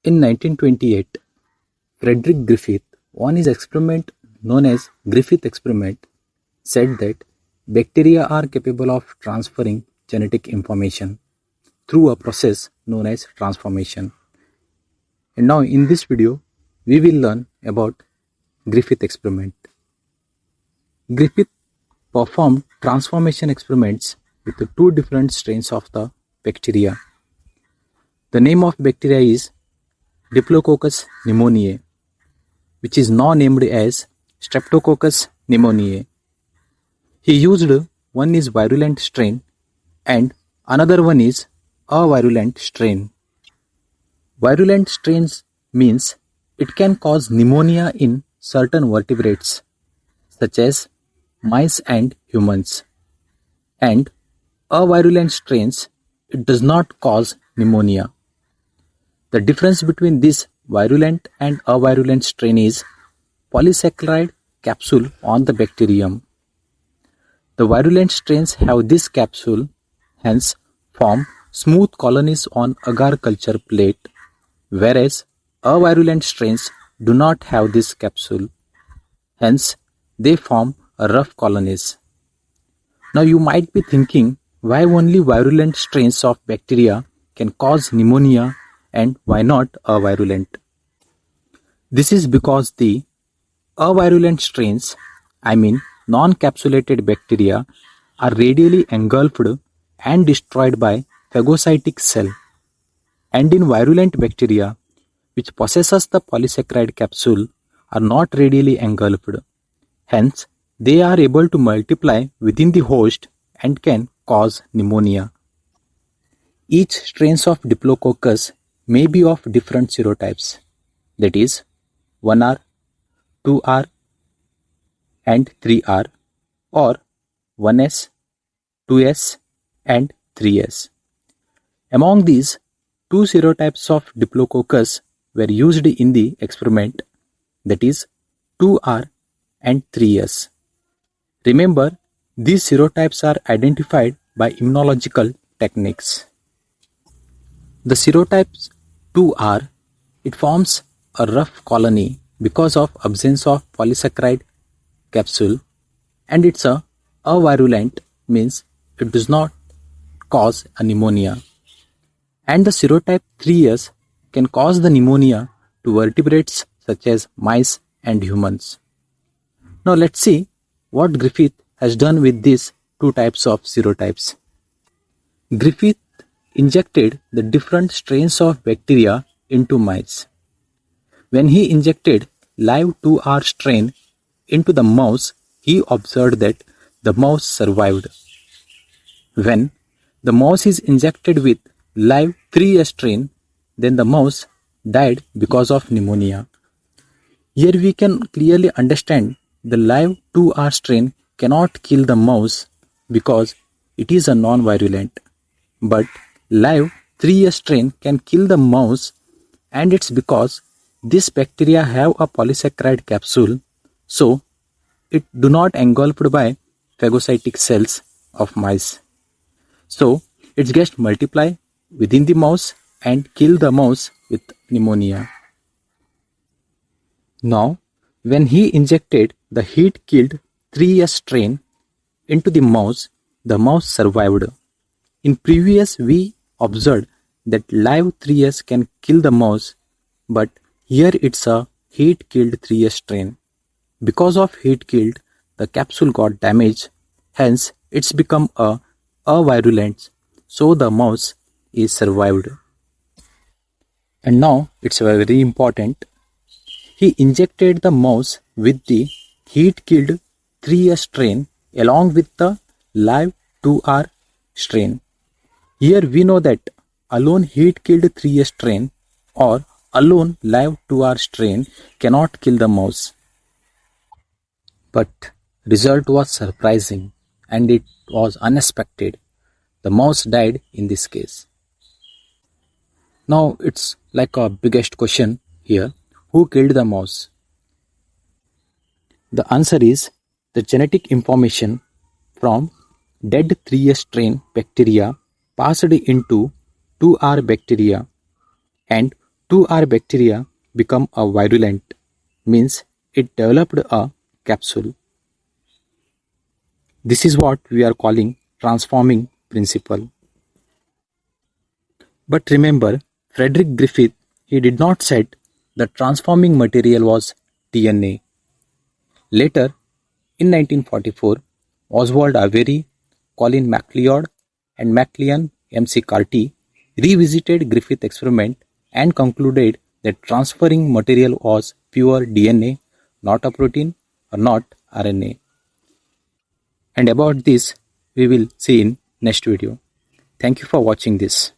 In 1928, Frederick Griffith, on his experiment known as Griffith experiment, said that bacteria are capable of transferring genetic information through a process known as transformation. And now in this video, we will learn about Griffith experiment. Griffith performed transformation experiments with the two different strains of the bacteria. The name of bacteria is Diplococcus pneumoniae, which is now named as Streptococcus pneumoniae. He used one is virulent strain and another one is a virulent strain. Virulent strains means it can cause pneumonia in certain vertebrates such as mice and humans. And avirulent strains, it does not cause pneumonia. The difference between this virulent and avirulent strain is polysaccharide capsule on the bacterium. The virulent strains have this capsule, hence form smooth colonies on agar culture plate, whereas avirulent strains do not have this capsule, hence they form rough colonies. Now you might be thinking, why only virulent strains of bacteria can cause pneumonia and why not avirulent? This is because the avirulent strains, I mean non-capsulated bacteria, are radially engulfed and destroyed by phagocytic cell. And in virulent bacteria, which possesses the polysaccharide capsule, are not radially engulfed. Hence, they are able to multiply within the host and can cause pneumonia. Each strains of Diplococcus may be of different serotypes, that is 1R, 2R and 3R, or 1S, 2S and 3S. Among these, two serotypes of Diplococcus were used in the experiment, that is 2R and 3S. Remember, these serotypes are identified by immunological techniques. The serotypes 2R, it forms a rough colony because of absence of polysaccharide capsule, and it's a avirulent, means it does not cause a pneumonia. And the serotype 3S can cause the pneumonia to vertebrates such as mice and humans. Now let's see what Griffith has done with these two types of serotypes. Griffith injected the different strains of bacteria into mice. When he injected live 2R strain into the mouse, he observed that the mouse survived. When the mouse is injected with live 3S strain, then the mouse died because of pneumonia. Here we can clearly understand the live 2R strain cannot kill the mouse because it is a non-virulent. But live 3S strain can kill the mouse, and it's because this bacteria have a polysaccharide capsule, so it do not engulfed by phagocytic cells of mice. So it gets multiply within the mouse and kill the mouse with pneumonia. Now, when he injected the heat-killed 3S strain into the mouse survived. In previous, we observed that live 3S can kill the mouse, but here it's a heat-killed 3S strain. Because of heat-killed, the capsule got damaged, hence it's become a avirulent, so the mouse is survived. And now it's very important. He injected the mouse with the heat-killed 3S strain along with the live 2R strain. Here we know that alone heat-killed 3S strain or alone live 2R strain cannot kill the mouse. But result was surprising and it was unexpected. The mouse died in this case. Now it's like a biggest question here. Who killed the mouse? The answer is the genetic information from dead 3S strain bacteria passed into 2R bacteria, and To our bacteria become a virulent means it developed a capsule. This is what we are calling transforming principle. But remember, Frederick Griffith, he did not said the transforming material was DNA. Later, in 1944, Oswald Avery, Colin MacLeod, and MacLean McCarthy revisited Griffith experiment and concluded that transferring material was pure DNA, not a protein or not RNA. And about this, we will see in next video. Thank you for watching this.